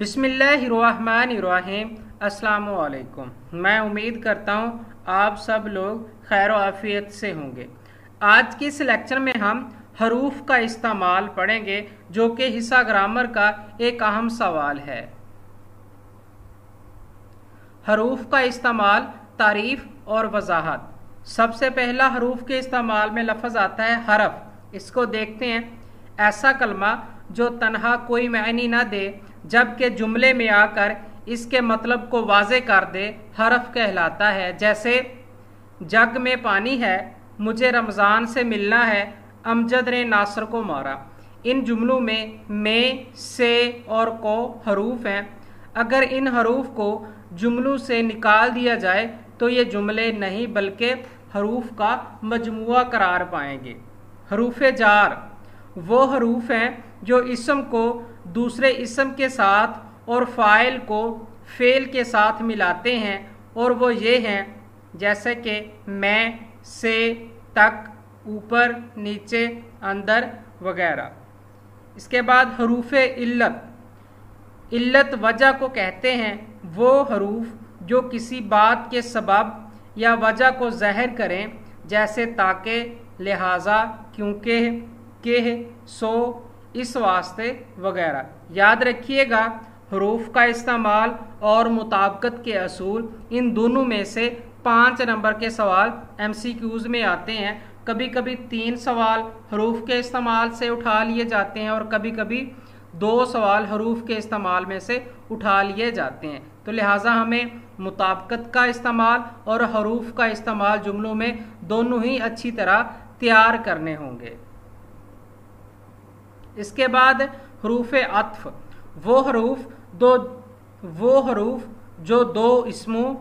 बिस्मिल्लाहिर्रहमानिर्रहीम। अस्सलामुअलैकुम। मैं उम्मीद करता हूँ आप सब लोग खैर आफियत से होंगे। आज के इस लेक्चर में हम हरूफ का इस्तेमाल पढ़ेंगे जो कि हिस्सा ग्रामर का एक अहम सवाल है। हरूफ का इस्तेमाल, तारीफ और वजाहत। सबसे पहला हरूफ के इस्तेमाल में लफ्ज़ आता है हरफ। इसको देखते हैं। ऐसा कलमा जो तन्हा कोई मायनी ना दे जबकि जुमले में आकर इसके मतलब को वाज़े कर दे, हरफ कहलाता है। जैसे जग में पानी है, मुझे रमज़ान से मिलना है, अमजद ने नासर को मारा। इन जुमलों में, से और को हरूफ हैं। अगर इन हरूफ को जुमलों से निकाल दिया जाए तो ये जुमले नहीं बल्कि हरूफ का मजमुआ करार पाएंगे। हरूफ जार वो हरूफ हैं जो इसम को दूसरे इसम के साथ और फ़ाइल को फ़ेल के साथ मिलाते हैं, और वो ये हैं जैसे कि मैं, से, तक, ऊपर, नीचे, अंदर वगैरह। इसके बाद हरूफ इल्लत। इल्लत वजह को कहते हैं। वो हरूफ जो किसी बात के सबब या वजह को ज़ाहिर करें, जैसे ताकि, लिहाजा, क्योंकि, के, सो, इस वास्ते वगैरह। याद रखिएगा, हरूफ का इस्तेमाल और मुताबिकत के असूल, इन दोनों में से 5 नंबर के सवाल MCQs में आते हैं। कभी कभी 3 सवाल हरूफ के इस्तेमाल से उठा लिए जाते हैं और कभी कभी 2 सवाल हरूफ के इस्तेमाल में से उठा लिए जाते हैं। तो लिहाजा हमें मुताबिकत का इस्तेमाल और हरूफ का इस्तेमाल जुमलों में दोनों ही अच्छी तरह तैयार करने होंगे। इसके बाद हरूफ अत्फ। वो हरूफ जो 2 इसमों,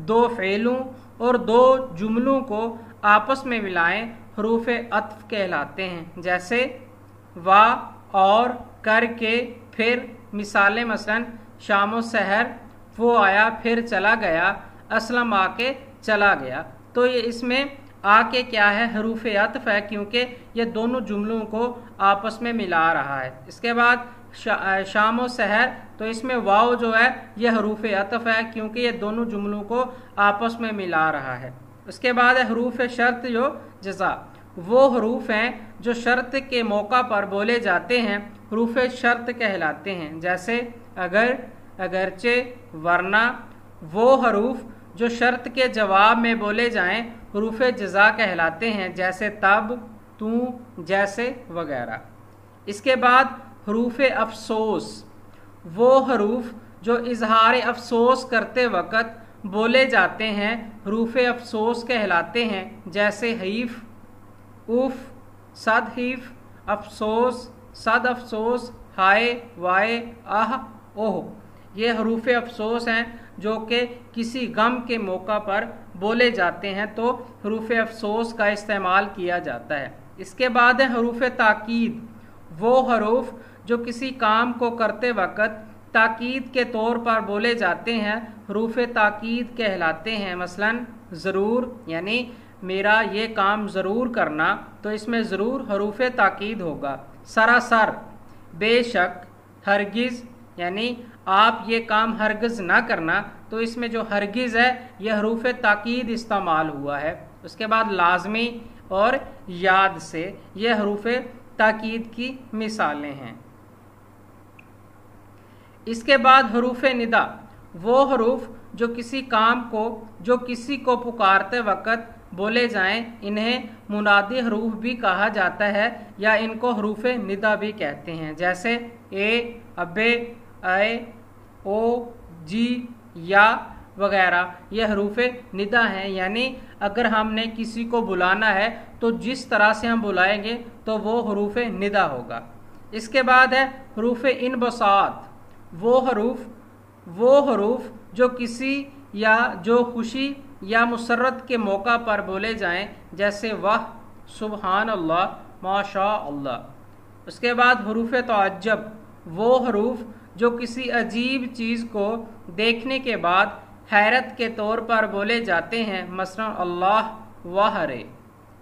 2 फ़ेलों और 2 जुमलों को आपस में मिलाएं, हरूफ अत्फ कहलाते हैं। जैसे वा, और, करके, फिर। मिसालें मसलन शामो सहर, वो आया फिर चला गया, असलम आके चला गया। तो ये इसमें आके क्या है, हरूफ अत्फ है, क्योंकि ये दोनों जुमलों को आपस में मिला रहा है। इसके बाद शामो सहर, तो इसमें वाव जो है ये हरूफ अत्फ है, क्योंकि ये दोनों जुमलों को आपस में मिला रहा है। उसके बाद है हरूफ शर्त जो जज़ा। वो हरूफ हैं जो शर्त के मौका पर बोले जाते हैं, हरूफ शर्त कहलाते हैं। जैसे अगर, अगरचे, वरना। वो हरूफ जो शर्त के जवाब में बोले जाएं, हरूफ जज़ा कहलाते हैं। जैसे तब, तू, जैसे वगैरह। इसके बाद हरूफ अफसोस। वो हरूफ जो इजहार अफसोस करते वक़्त बोले जाते हैं, हरूफ अफसोस कहलाते हैं। जैसे हीफ, उफ, सद हीफ, अफसोस, सद अफसोस, हाय, वाय, आह, ओह। ये हरूफ अफसोस हैं जो कि किसी गम के मौका पर बोले जाते हैं, तो हरूफ अफसोस का इस्तेमाल किया जाता है। इसके बाद है हरूफ ताकीद। वो हरूफ जो किसी काम को करते वक़्त ताकीद के तौर पर बोले जाते हैं, हरूफ ताकीद कहलाते हैं। मसलन ज़रूर, यानी मेरा ये काम ज़रूर करना, तो इसमें ज़रूर हरूफ ताकीद होगा। सरासर, बेशक, हरगिज़, यानी आप ये काम हरगिज़ ना करना, तो इसमें जो हरगिज़ है यह हरूफ ताकीद इस्तेमाल हुआ है। उसके बाद लाजमी और याद से, यह हरूफ ताकीद की मिसालें हैं। इसके बाद हरूफ निदा। वो हरूफ जो किसी काम को, जो किसी को पुकारते वक़्त बोले जाएं, इन्हें मुनादी हरूफ भी कहा जाता है या इनको हरूफ निदा भी कहते हैं। जैसे ए, अबे, आए, ओ, जी, या वगैरह। ये हरूफ निदा हैं, यानी अगर हमने किसी को बुलाना है तो जिस तरह से हम बुलाएंगे तो वो हरूफ निदा होगा। इसके बाद है हरूफ इनबसात। वो हरूफ जो किसी या जो खुशी या मुसर्रत के मौका पर बोले जाएं, जैसे वाह, सुबहान अल्लाह, माशा अल्लाह। उसके बाद हरूफ तअज्जुब। वो हरूफ जो किसी अजीब चीज़ को देखने के बाद हैरत के तौर पर बोले जाते हैं, मसलन अल्लाह वाह रे।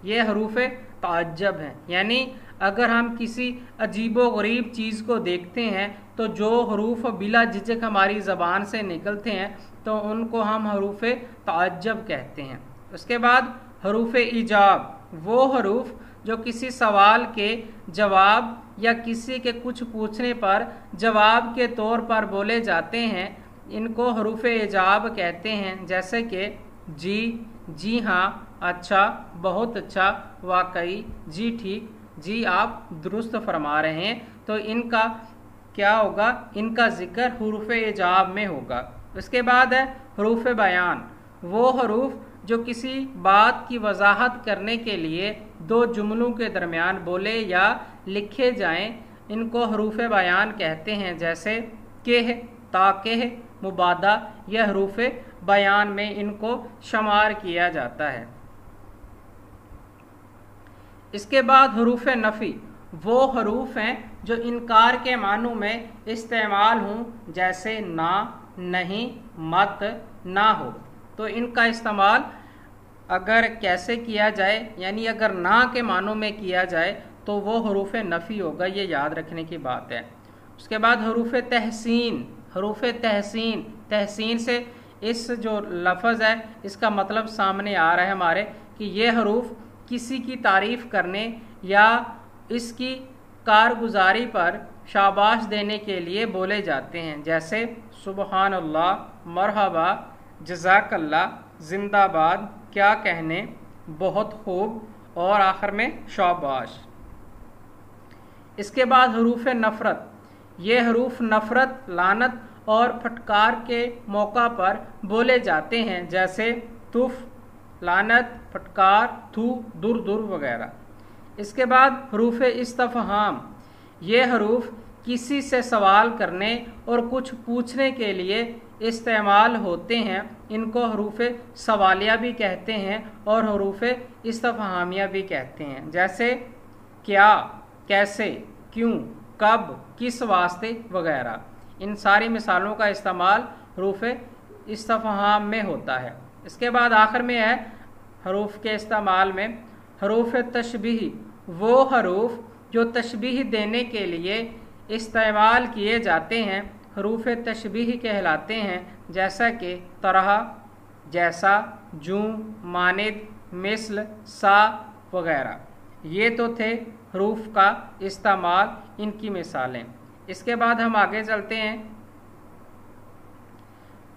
ये हरूफ तअज्जुब हैं, यानी अगर हम किसी अजीबोगरीब चीज़ को देखते हैं तो जो हरूफ बिला झिझक हमारी ज़बान से निकलते हैं तो उनको हम हरूफ ताज्जुब कहते हैं। उसके बाद हरूफ इजाब, वो हरूफ जो किसी सवाल के जवाब या किसी के कुछ पूछने पर जवाब के तौर पर बोले जाते हैं, इनको हरूफ इजाब कहते हैं। जैसे कि जी, जी हाँ, अच्छा, बहुत अच्छा, वाकई, जी ठीक, जी आप दुरुस्त फरमा रहे हैं। तो इनका क्या होगा, इनका जिक्र हरूफ इजाब में होगा। उसके बाद है हरूफ बयान, वो हरूफ जो किसी बात की वजाहत करने के लिए दो जुमलों के दरमियान बोले या लिखे जाएं, इनको हरूफ बयान कहते हैं। जैसे केह, ताकेह, मुबादा, यह हरूफ बयान में इनको शुमार किया जाता है। इसके बाद हरूफ नफ़ी, वो हरूफ हैं जो इनकार के मानों में इस्तेमाल हों, जैसे ना, नहीं, मत, ना हो। तो इनका इस्तेमाल अगर कैसे किया जाए, यानी अगर ना के मानों में किया जाए तो वो हरूफ नफ़ी होगा, ये याद रखने की बात है। उसके बाद हरूफ तहसीन, हरूफ तहसीन, तहसीन से इस जो लफ्ज़ है इसका मतलब सामने आ रहा है हमारे कि ये हरूफ किसी की तारीफ़ करने या इसकी कारगुजारी पर शाबाश देने के लिए बोले जाते हैं। जैसे सुबहान अल्लाह, मरहबा, जज़ाकल्ला, जिंदाबाद, क्या कहने, बहुत खूब और आखिर में शाबाश। इसके बाद हरूफ नफ़रत, ये हरूफ नफ़रत, लानत और फटकार के मौका पर बोले जाते हैं। जैसे तुफ, लानत, फटकार, थू, दुर दुर वगैरह। इसके बाद हरूफ इस्तफहाम, ये हरूफ किसी से सवाल करने और कुछ पूछने के लिए इस्तेमाल होते हैं, इनको हरूफ सवालिया भी कहते हैं और हरूफ इस्तफहामिया भी कहते हैं। जैसे क्या, कैसे, क्यों, कब, किस वास्ते वगैरह। इन सारी मिसालों का इस्तेमाल हरूफ इस्तफहाम में होता है। इसके बाद आखिर में है हरूफ के इस्तेमाल में हरूफ तशबीह, वो हरूफ जो तशबीह देने के लिए इस्तेमाल किए जाते हैं हरूफ तशबीह कहलाते हैं। जैसा कि तरह, जैसा, जूं, मानिद, मिसल, सा वगैरह। ये तो थे हरूफ का इस्तेमाल, इनकी मिसालें। इसके बाद हम आगे चलते हैं।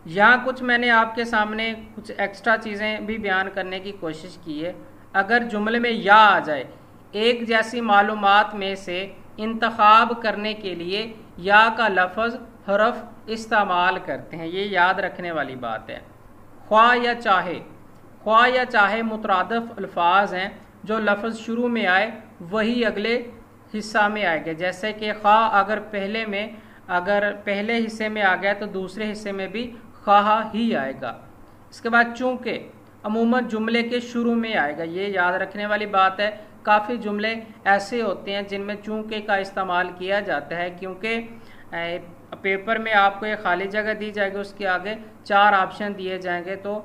यहाँ कुछ मैंने आपके सामने कुछ एक्स्ट्रा चीज़ें भी बयान करने की कोशिश की है। अगर जुमले में या आ जाए, एक जैसी मालूमात में से इंतखाब करने के लिए या का लफ्ज़ हरफ इस्तेमाल करते हैं, ये याद रखने वाली बात है। ख्वा या चाहे, ख्वा या चाहे मुतरादिफ अल्फाज हैं, जो लफ्ज़ शुरू में आए वही अगले हिस्सा में आएगा। जैसे कि ख्वा अगर पहले हिस्से में आ गया तो दूसरे हिस्से में भी ख्वा ही आएगा। इसके बाद चूँकि अमूमन जुमले के शुरू में आएगा, ये याद रखने वाली बात है। काफ़ी जुमले ऐसे होते हैं जिनमें चूँकि का इस्तेमाल किया जाता है, क्योंकि पेपर में आपको एक खाली जगह दी जाएगी, उसके आगे 4 ऑप्शन दिए जाएंगे। तो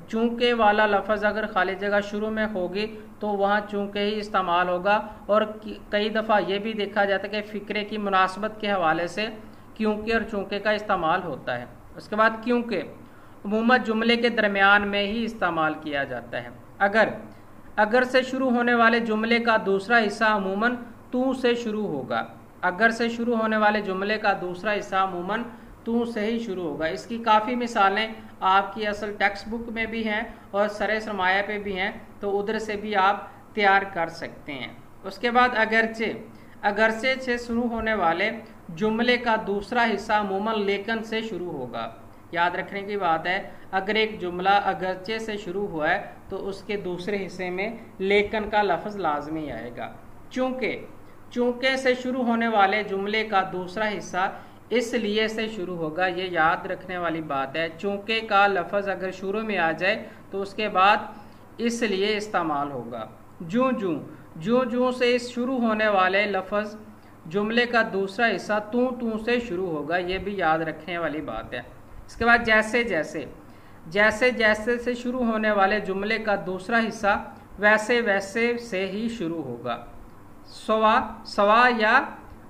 चूँकि वाला लफ्ज़ अगर खाली जगह शुरू में होगी तो वहाँ चूँकि ही इस्तेमाल होगा। और कई दफ़ा ये भी देखा जाता है कि फ़िक्रे की मुनासबत के हवाले से क्योंकि और चूँकि का इस्तेमाल होता है। उसके बाद क्योंकि अमूमन जुमले के दरमियान में ही इस्तेमाल किया जाता है। अगर से शुरू होने वाले जुमले का दूसरा हिस्सा अमूमन तू से शुरू होगा। अगर से शुरू होने वाले जुमले का दूसरा हिस्सा अमूमन तू से ही शुरू होगा। इसकी काफ़ी मिसालें आपकी असल टेक्स्ट बुक में भी हैं और सरे सरमाया पे भी हैं, तो उधर से भी आप तैयार कर सकते हैं। उसके बाद अगरचे से शुरू होने वाले जुमले का दूसरा हिस्सा अमूमन लेकिन से शुरू होगा। याद रखने की बात है, अगर एक जुमला अगरचे से शुरू हुआ है तो उसके दूसरे हिस्से में लेकिन का लफ्ज़ लाजमी आएगा। चूँकि से शुरू होने वाले जुमले का दूसरा हिस्सा इसलिए से शुरू होगा, ये याद रखने वाली बात है। चूँकि का लफ्ज़ अगर शुरू में आ जाए तो उसके बाद इसलिए इस्तेमाल होगा। जूं से शुरू होने वाले लफ्ज़ जुमले का दूसरा हिस्सा तू से शुरू होगा, ये भी याद रखने वाली बात है। इसके बाद जैसे से शुरू होने वाले जुमले का दूसरा हिस्सा वैसे से ही शुरू होगा। सवा, सवा या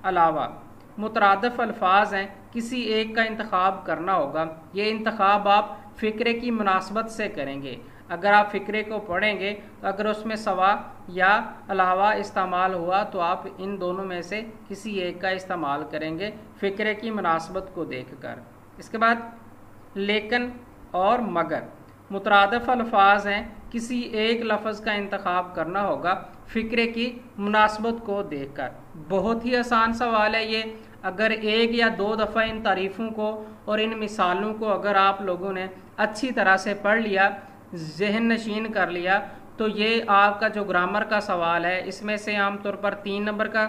अलावा। मुतरादिफ अल्फाज हैं, किसी एक का इंतखाब करना होगा। ये इंतखाब आप फ़िक्रे की मुनासबत से करेंगे। अगर आप फ़िक्रे को पढ़ेंगे तो अगर उसमें सवा या अलावा इस्तेमाल हुआ तो आप इन दोनों में से किसी एक का इस्तेमाल करेंगे फ़िक्रे की मुनासबत को देखकर। इसके बाद लेकिन और मगर मुतरादिफ अल्फाज हैं, किसी एक लफ्ज़ का इंतखाब करना होगा फ़िक्रे की मुनासबत को देखकर। बहुत ही आसान सवाल है ये। अगर एक या दो दफ़ा इन तारीफ़ों को और इन मिसालों को अगर आप लोगों ने अच्छी तरह से पढ़ लिया, जहन नशीन कर लिया, तो ये आपका जो ग्रामर का सवाल है इसमें से आमतौर पर 3 नंबर का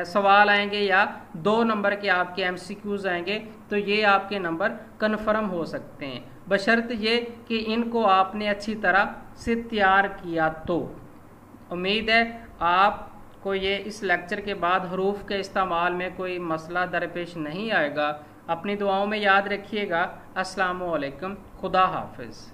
सवाल आएंगे या 2 नंबर के आपके MCQs आएंगे, तो ये आपके नंबर कन्फर्म हो सकते हैं, बशर्त ये कि इनको आपने अच्छी तरह से तैयार किया। तो उम्मीद है आपको ये इस लेक्चर के बाद हरूफ के इस्तेमाल में कोई मसला दरपेश नहीं आएगा। अपनी दुआओं में याद रखिएगा। अस्सलामु अलैकुम, खुदा हाफिज़।